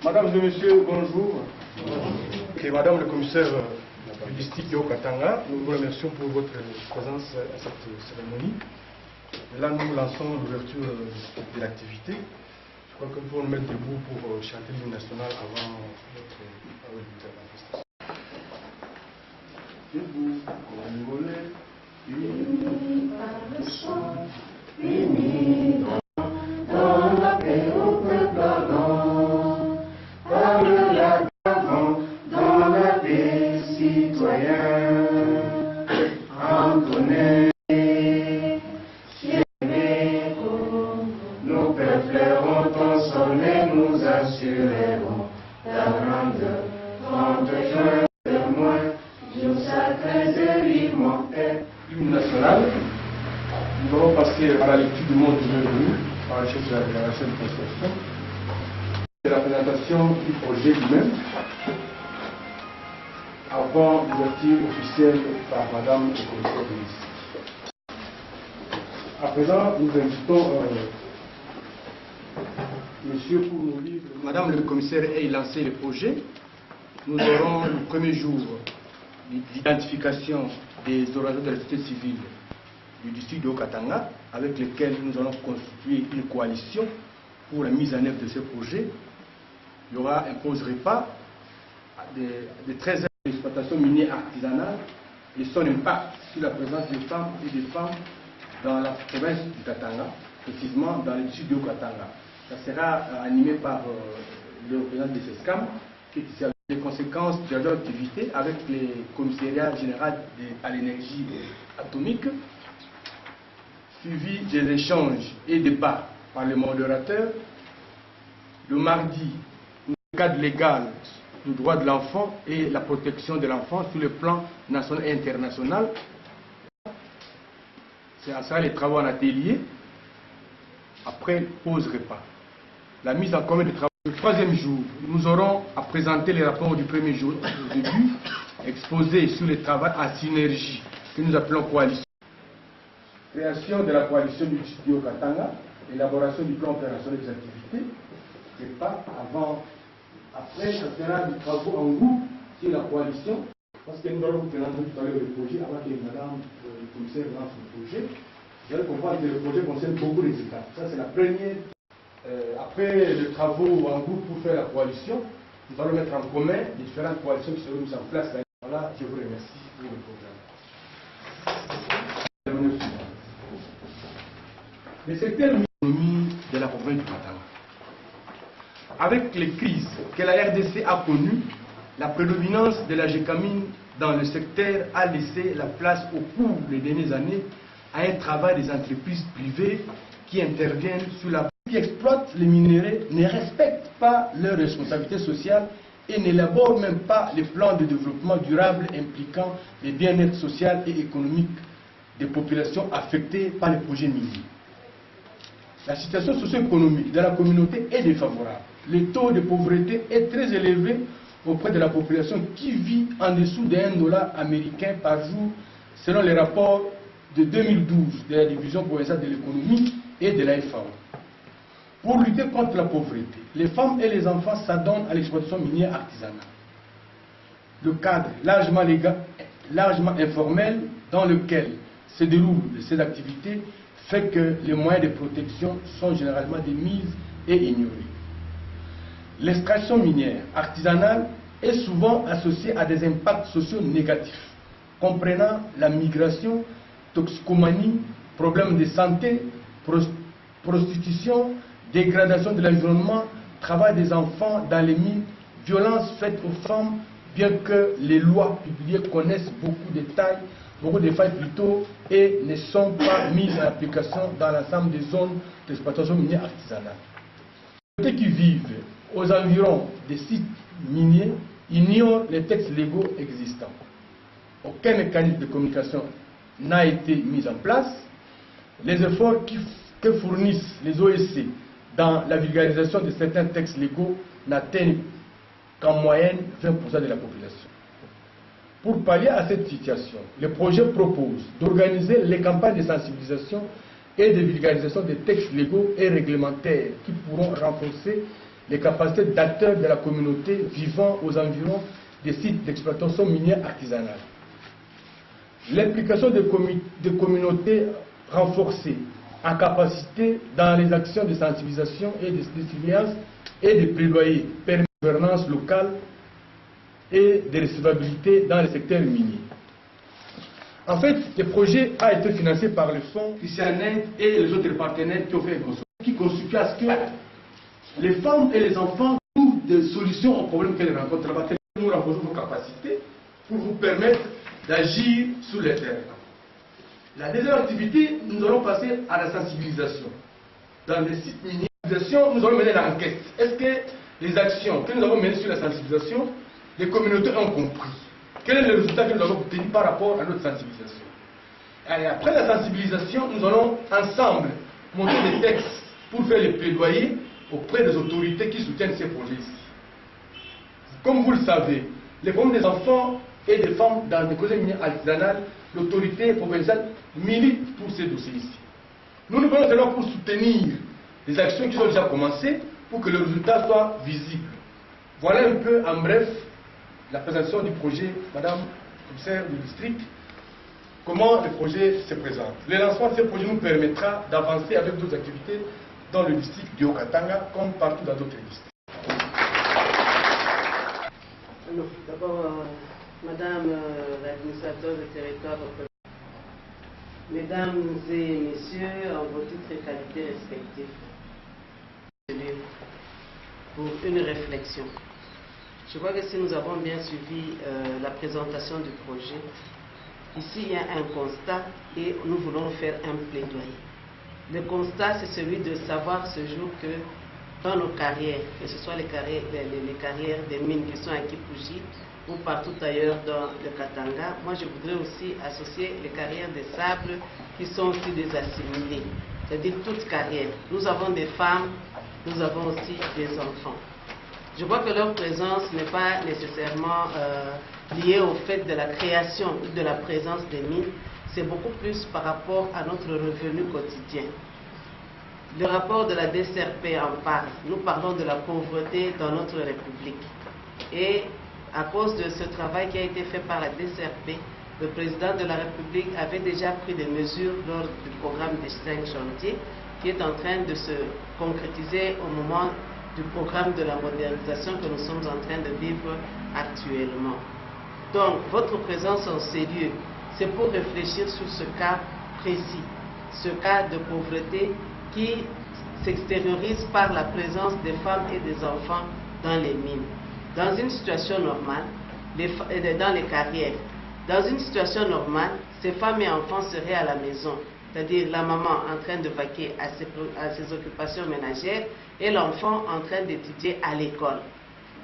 Madame et Messieurs, bonjour. Et Madame le commissaire du district de Haut-Katanga, nous vous remercions pour votre présence à cette cérémonie. Et là, nous lançons l'ouverture de l'activité. Je crois que nous pouvons nous mettre debout pour chanter l'hymne national avant notre manifestation. Debout, Congolais, unis par le chant, unis dans la paix au peuple ardent, par le lac d'avant, dans la paix citoyen, Antonin, nos peupleurs ont consolé, nous assurerons la grande, grande joie de moi, jour sacré de l'humanité. L'hymne national, nous allons passer à la lecture du mot de bienvenue par le chef de la déclaration de constitution et la présentation du projet lui-même avant l'ouverture officielle par Madame le commissaire de district. À présent, nous invitons Monsieur pour nous lire. Madame le commissaire ait lancé le projet. Nous aurons le premier jour l'identification des organisateurs de la société civile du district de Haut-Katanga, avec lesquels nous allons constituer une coalition pour la mise en œuvre de ce projet. Il y aura un pause repas de 13 heures d'exploitation minière artisanale et son impact sur la présence des femmes et des femmes dans la province du Katanga, précisément dans le district de Haut-Katanga. Ça sera animé par le représentant de CESCAM, qui est ici avec les conséquences de leur activité avec les commissariats généraux à l'énergie atomique, suivi des échanges et débats par les modérateurs. Le mardi, le cadre légal du droit de l'enfant et la protection de l'enfant sur le plan national et international. Ce sera les travaux en atelier. Après, pause repas. La mise en commun des travaux. Le troisième jour, nous aurons à présenter les rapports du premier jour au début, exposés sur le travail en synergie que nous appelons coalition. Création de la coalition du studio Katanga, élaboration du plan opérationnel des activités, c'est pas avant, après, ça sera des travaux en groupe sur la coalition, parce que nous allons vous présenter tout à l'heure le projet, avant que Madame le commissaire lance le projet. Vous allez comprendre que le projet concerne beaucoup les États. Ça, c'est la première. Après les travaux en groupe pour faire la coalition, nous allons mettre en commun les différentes coalitions qui seront mises en place. Voilà, je vous remercie pour le programme. Le secteur de l'économie de la province du Katanga. Avec les crises que la RDC a connues, la prédominance de la gécamine dans le secteur a laissé la place au cours des dernières années à un travail des entreprises privées qui interviennent sur la qui exploitent les minéraux, ne respectent pas leurs responsabilités sociales et n'élaborent même pas les plans de développement durable impliquant le bien-être social et économique des populations affectées par les projets miniers. La situation socio-économique de la communauté est défavorable. Le taux de pauvreté est très élevé auprès de la population qui vit en dessous de $1 américain par jour selon les rapports de 2012 de la division provinciale de l'économie et de la FAO. Pour lutter contre la pauvreté, les femmes et les enfants s'adonnent à l'exploitation minière artisanale. Le cadre largement informel dans lequel se déroulent ces activités fait que les moyens de protection sont généralement démis et ignorés. L'extraction minière artisanale est souvent associée à des impacts sociaux négatifs, comprenant la migration, toxicomanie, problèmes de santé, prostitution, dégradation de l'environnement, travail des enfants dans les mines, violences faites aux femmes, bien que les lois publiées connaissent beaucoup de failles plutôt, et ne sont pas mises en application dans l'ensemble des zones d'exploitation minière artisanale. Les qui vivent aux environs des sites miniers ignorent les textes légaux existants. Aucun mécanisme de communication n'a été mis en place. Les efforts que fournissent les OSC dans la vulgarisation de certains textes légaux n'atteignent qu'en moyenne 20% de la population. Pour pallier à cette situation, le projet propose d'organiser les campagnes de sensibilisation et de vulgarisation des textes légaux et réglementaires qui pourront renforcer les capacités d'acteurs de la communauté vivant aux environs des sites d'exploitation minière artisanale. L'implication des communautés renforcées en capacité dans les actions de sensibilisation et de surveillance et de plaidoyer permet une gouvernance locale et de recevabilité dans le secteur minier. En fait, le projet a été financé par le Fonds Christian-Aid et les autres partenaires qui ont fait un consortium qui constitue à ce que les femmes et les enfants trouvent des solutions aux problèmes qu'elles rencontrent là-bas. Nous renforçons vos capacités pour vous permettre d'agir sur le terrain. La deuxième activité, nous allons passer à la sensibilisation. Dans les sites miniers, nous allons mener l'enquête. Est-ce que les actions que nous avons menées sur la sensibilisation, les communautés ont compris? Quel est le résultat que nous avons obtenu par rapport à notre sensibilisation? Et après la sensibilisation, nous allons ensemble monter des textes pour faire les plaidoyers auprès des autorités qui soutiennent ces projets ici. Comme vous le savez, les problèmes des enfants et des femmes dans des causes minières artisanales, l'autorité provinciale milite pour ces dossiers ici. Nous venons alors pour soutenir les actions qui ont déjà commencé pour que le résultat soit visible. Voilà un peu en bref la présentation du projet, Madame la commissaire du district, comment le projet se présente. Le lancement de ce projet nous permettra d'avancer avec d'autres activités dans le district du Haut-Katanga comme partout dans d'autres districts. D'abord, Madame l'administrateur du territoire, Mesdames et Messieurs, en vos titres et qualités respectifs, pour une réflexion. Je crois que si nous avons bien suivi la présentation du projet, ici il y a un constat et nous voulons faire un plaidoyer. Le constat, c'est celui de savoir ce jour que dans nos carrières, que ce soit les carrières des mines qui sont à Kipushi ou partout ailleurs dans le Katanga, moi je voudrais aussi associer les carrières des sables qui sont aussi des assimilés, c'est-à-dire toutes carrières. Nous avons des femmes, nous avons aussi des enfants. Je vois que leur présence n'est pas nécessairement liée au fait de la création ou de la présence des mines, c'est beaucoup plus par rapport à notre revenu quotidien. Le rapport de la DCRP en parle. Nous parlons de la pauvreté dans notre République. Et à cause de ce travail qui a été fait par la DCRP, le président de la République avait déjà pris des mesures lors du programme des 5 chantiers qui est en train de se concrétiser au moment du programme de la modernisation que nous sommes en train de vivre actuellement. Donc, votre présence en ces lieux, c'est pour réfléchir sur ce cas précis, ce cas de pauvreté qui s'extériorise par la présence des femmes et des enfants dans les mines. Dans une situation normale, dans les carrières, dans une situation normale, ces femmes et enfants seraient à la maison, c'est-à-dire la maman en train de vaquer à ses occupations ménagères et l'enfant en train d'étudier à l'école.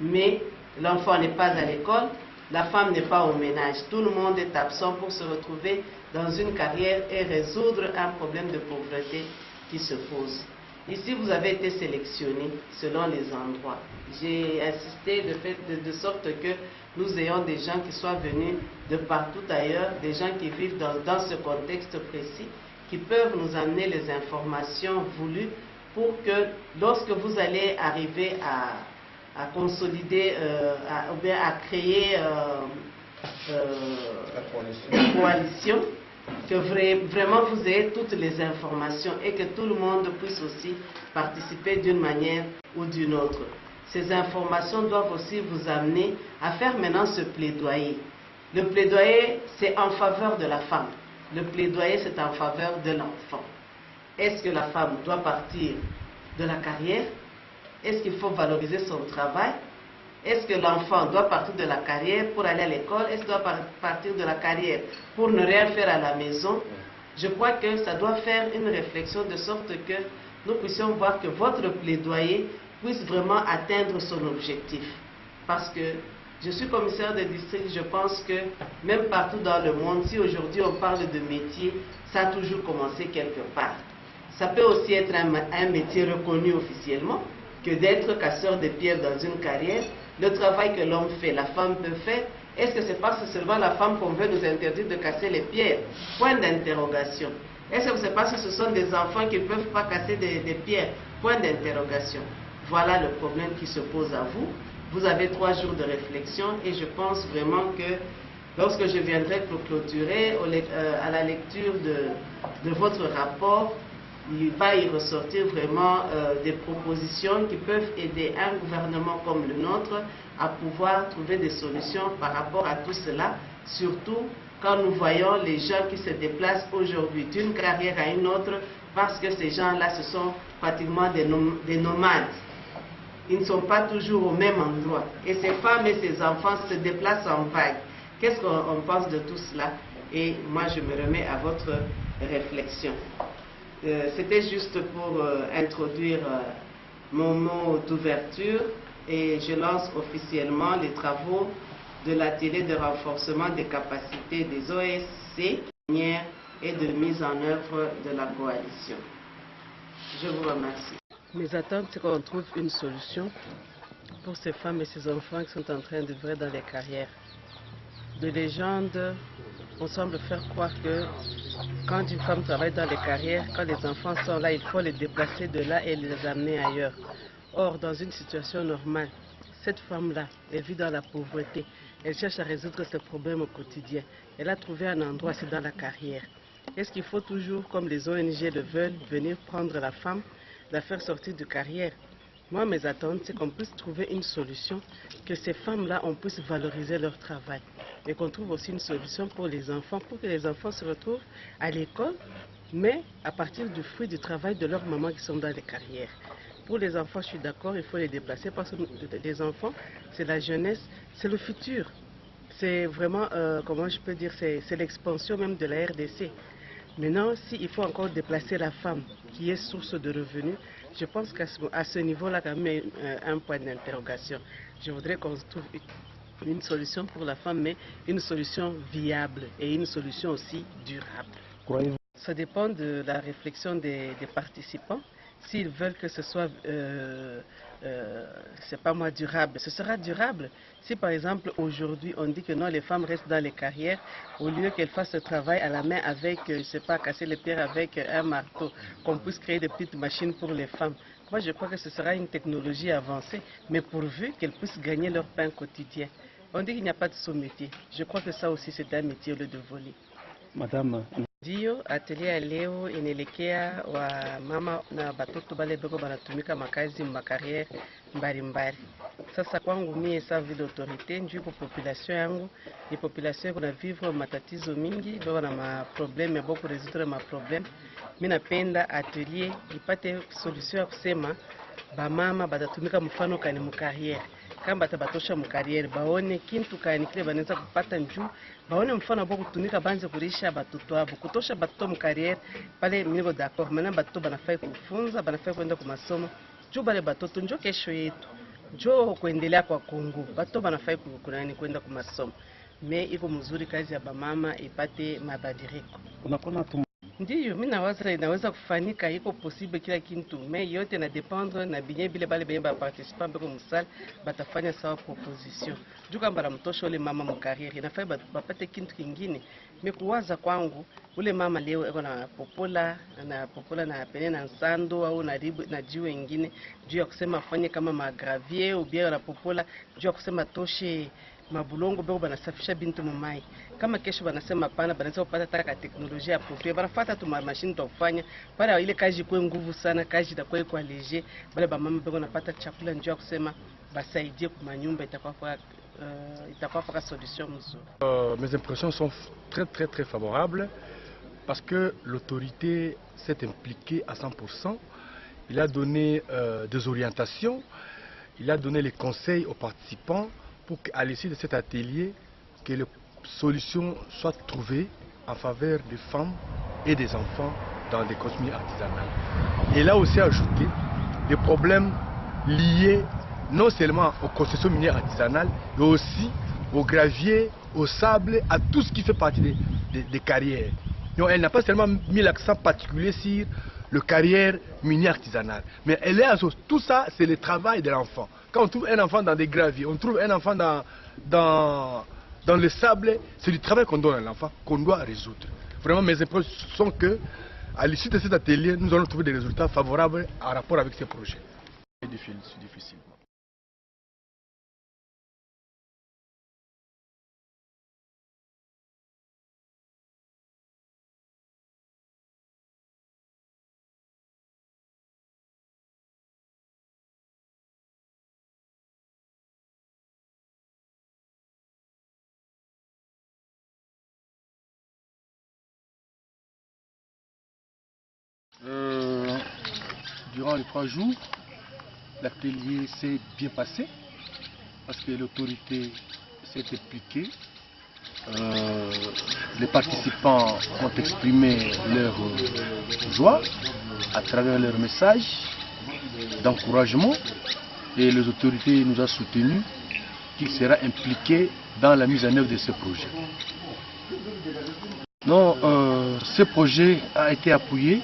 Mais l'enfant n'est pas à l'école, la femme n'est pas au ménage. Tout le monde est absent pour se retrouver dans une carrière et résoudre un problème de pauvreté qui se pose. Ici, vous avez été sélectionné selon les endroits. J'ai insisté de sorte que nous ayons des gens qui soient venus de partout ailleurs, des gens qui vivent dans ce contexte précis, qui peuvent nous amener les informations voulues pour que lorsque vous allez arriver à consolider, ou bien à créer la coalition, que vraiment vous ayez toutes les informations et que tout le monde puisse aussi participer d'une manière ou d'une autre. Ces informations doivent aussi vous amener à faire maintenant ce plaidoyer. Le plaidoyer, c'est en faveur de la femme. Le plaidoyer, c'est en faveur de l'enfant. Est-ce que la femme doit partir de la carrière? Est-ce qu'il faut valoriser son travail? Est-ce que l'enfant doit partir de la carrière pour aller à l'école? Est-ce qu'il doit partir de la carrière pour ne rien faire à la maison? Je crois que ça doit faire une réflexion de sorte que nous puissions voir que votre plaidoyer puisse vraiment atteindre son objectif. Parce que je suis commissaire de district, je pense que même partout dans le monde, si aujourd'hui on parle de métier, ça a toujours commencé quelque part. Ça peut aussi être un métier reconnu officiellement, que d'être casseur de pierres dans une carrière. Le travail que l'homme fait, la femme peut faire. Est-ce que c'est parce que seulement la femme qu'on veut nous interdire de casser les pierres? Point d'interrogation. Est-ce que c'est parce que ce sont des enfants qui ne peuvent pas casser des pierres? Point d'interrogation. voilà le problème qui se pose à vous. Vous avez 3 jours de réflexion et je pense vraiment que lorsque je viendrai pour clôturer, à la lecture de votre rapport, il va y ressortir vraiment des propositions qui peuvent aider un gouvernement comme le nôtre à pouvoir trouver des solutions par rapport à tout cela, surtout quand nous voyons les gens qui se déplacent aujourd'hui d'une carrière à une autre, parce que ces gens-là, ce sont pratiquement des nomades. Ils ne sont pas toujours au même endroit. Et ces femmes et ces enfants se déplacent en vagues. Qu'est-ce qu'on pense de tout cela? Et moi, je me remets à votre réflexion. C'était juste pour introduire mon mot d'ouverture et je lance officiellement les travaux de l'atelier de renforcement des capacités des OSC et de mise en œuvre de la coalition. Je vous remercie. Mes attentes, c'est qu'on trouve une solution pour ces femmes et ces enfants qui sont en train de vivre dans les carrières. De légende, on semble faire croire que quand une femme travaille dans les carrières, quand les enfants sont là, il faut les déplacer de là et les amener ailleurs. Or, dans une situation normale, cette femme-là, elle vit dans la pauvreté. Elle cherche à résoudre ses problèmes au quotidien. Elle a trouvé un endroit, c'est dans la carrière. Est-ce qu'il faut toujours, comme les ONG le veulent, venir prendre la femme, la faire sortir de carrière? Moi, mes attentes, c'est qu'on puisse trouver une solution, que ces femmes-là, on puisse valoriser leur travail. Et qu'on trouve aussi une solution pour les enfants, pour que les enfants se retrouvent à l'école, mais à partir du fruit du travail de leurs mamans qui sont dans les carrières. Pour les enfants, je suis d'accord, il faut les déplacer parce que les enfants, c'est la jeunesse, c'est le futur. C'est vraiment, comment je peux dire, c'est l'expansion même de la RDC. Maintenant, s'il faut encore déplacer la femme qui est source de revenus, je pense qu'à ce niveau-là, quand même, un point d'interrogation. Je voudrais qu'on trouve une solution pour la femme, mais une solution viable et une solution aussi durable. Ça dépend de la réflexion des participants. S'ils veulent que ce soit, c'est pas moi, durable, ce sera durable. Si par exemple aujourd'hui on dit que non, les femmes restent dans les carrières, au lieu qu'elles fassent ce travail à la main avec, je sais pas, casser les pierres avec un marteau, qu'on puisse créer des petites machines pour les femmes. Moi je crois que ce sera une technologie avancée, mais pourvu qu'elles puissent gagner leur pain quotidien. On dit qu'il n'y a pas de sous-métier. Je crois que ça aussi c'est un métier au lieu de voler. Madame. Ndio atelier ya leo inaelekea wa mama na batoto bale beko banatumika makazi makariere mbalimbali. Sasa kwangu mie sa vile autorite njuu kwa population yangu, ni population kuna vivre matatizo mingi, beko na maprobleme, boko résoudre maprobleme. Mimi napenda atelier ipate solution ya kusema ba mama batatumika mfano kani mukariere. Kama batabatosha mukariere baone kintu kani kile banaweza kupata njuu, baone mfano wabo kutumika banze kurisha batoto abo, kutosha batoto mukariere pale mimi d'accord. Maintenant batoto banafai kufunza, banafai kwenda kwa masomo. Njoo bale batoto njoo kesho yetu. Njoo kuendelea kwa Kongo. Batoto banafai kwenda kwa masomo. Me iko mzuri kazi ya bamama ipate mabadiliko. Unakuwa Ndiyo, mimi nawaza inaweza kufanyika, iko possible kila kintu, mais yote na dépendre na binye bile bale benye ba participant beko musala batafanya sawa proposition. Juka mbara mtosho ule mama mkariri, inafai bapate kintu kingine. Mimi kuwaza kwangu, ule mama leo eko na popola na pene na nsando au na ribu na jiwe ingine, juu ya kusema afanye kama magravier ou bien na popola, juu ya kusema toshe mabulongo beko banasafisha bintu mumai. Kama kesho banasema pana banaweza kupata taka teknolojia appropriée, banafuata tu mashine za kufanya para ile kazi kwa nguvu sana, kazi itakuwa iko léger, bale ba mama beko napata chakula njoo ya kusema basaidie kwa nyumba, itakuwa kwa solution mzuri. Mes impressions sont très favorables parce que l'autorité s'est impliquée à 100%. Il a donné des orientations, il a donné les conseils aux participants pour qu'à l'issue de cet atelier, que les solutions soient trouvées en faveur des femmes et des enfants dans des cosmétiques artisanales. Et là aussi ajouté des problèmes liés non seulement aux concessions minières artisanales, mais aussi au gravier, au sable, à tout ce qui fait partie des carrières. Donc elle n'a pas seulement mis l'accent particulier sur le carrière minière artisanale, mais elle est tout ça, c'est le travail de l'enfant. Quand on trouve un enfant dans des graviers, on trouve un enfant dans le sable, c'est du travail qu'on donne à l'enfant, qu'on doit résoudre. Vraiment, mes impressions sont que, à l'issue de cet atelier, nous allons trouver des résultats favorables en rapport avec ces projets. difficilement. Durant les 3 jours, l'atelier s'est bien passé parce que l'autorité s'est impliquée. Les participants ont exprimé leur joie à travers leurs messages d'encouragement et les autorités nous ont soutenus qu'il sera impliqué dans la mise en œuvre de ce projet. Non, ce projet a été appuyé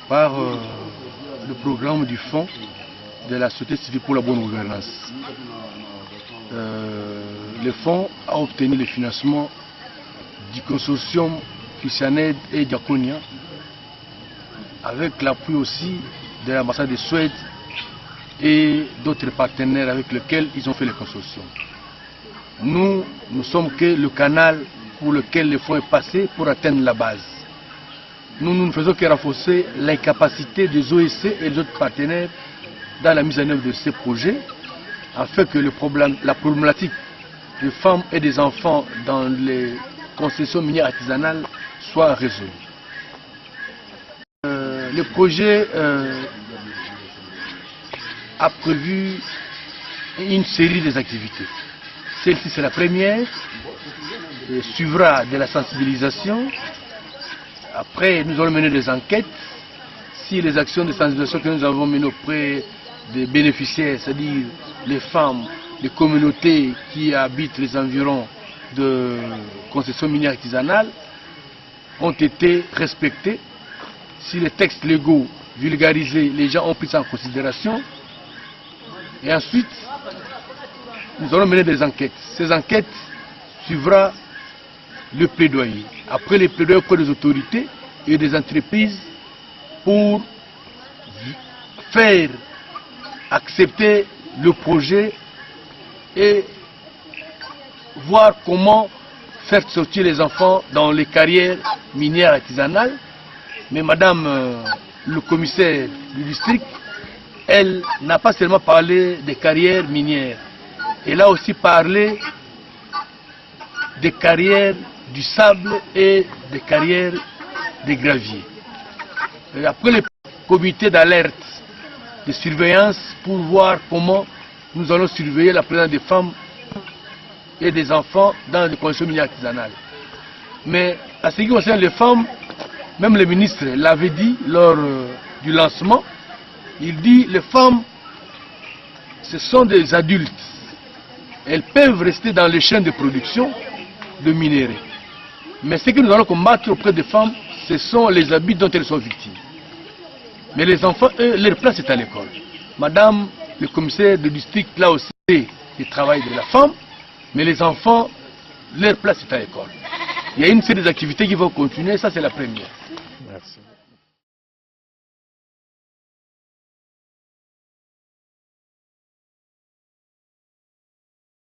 par le programme du Fonds de la société civile pour la bonne gouvernance. Le fonds a obtenu le financement du consortium Christianaid et Diaconia, avec l'appui aussi de l'ambassade de Suède et d'autres partenaires avec lesquels ils ont fait le consortium. Nous ne sommes que le canal pour lequel le fonds est passé pour atteindre la base. Nous ne faisons que renforcer les capacités des OSC et des autres partenaires dans la mise en œuvre de ces projets, afin que la problématique des femmes et des enfants dans les concessions minières artisanales soit résolue. Le projet a prévu une série d'activités. Celle-ci, c'est la première, suivra de la sensibilisation. Après, nous allons mener des enquêtes. Si les actions de sensibilisation que nous avons menées auprès des bénéficiaires, c'est-à-dire les femmes, les communautés qui habitent les environs de concessions minières artisanales, ont été respectées, si les textes légaux vulgarisés, les gens ont pris ça en considération, et ensuite, nous allons mener des enquêtes. Ces enquêtes suivra le plaidoyer. Après les plaidoyers auprès des autorités et des entreprises pour faire accepter le projet et voir comment faire sortir les enfants dans les carrières minières artisanales. Mais madame le commissaire du district, elle n'a pas seulement parlé des carrières minières, elle a aussi parlé des carrières du sable et des carrières des graviers. Et après le comité d'alerte, de surveillance pour voir comment nous allons surveiller la présence des femmes et des enfants dans les concessions minières artisanales. Mais à ce qui concerne les femmes, même le ministre l'avait dit lors du lancement, il dit les femmes, ce sont des adultes. Elles peuvent rester dans les chaînes de production de minerais. Mais ce que nous allons combattre auprès des femmes, ce sont les abus dont elles sont victimes. Mais les enfants, eux, leur place est à l'école. Madame le commissaire de district, là aussi, le travail de la femme, mais les enfants, leur place est à l'école. Il y a une série d'activités qui vont continuer, ça c'est la première. Merci.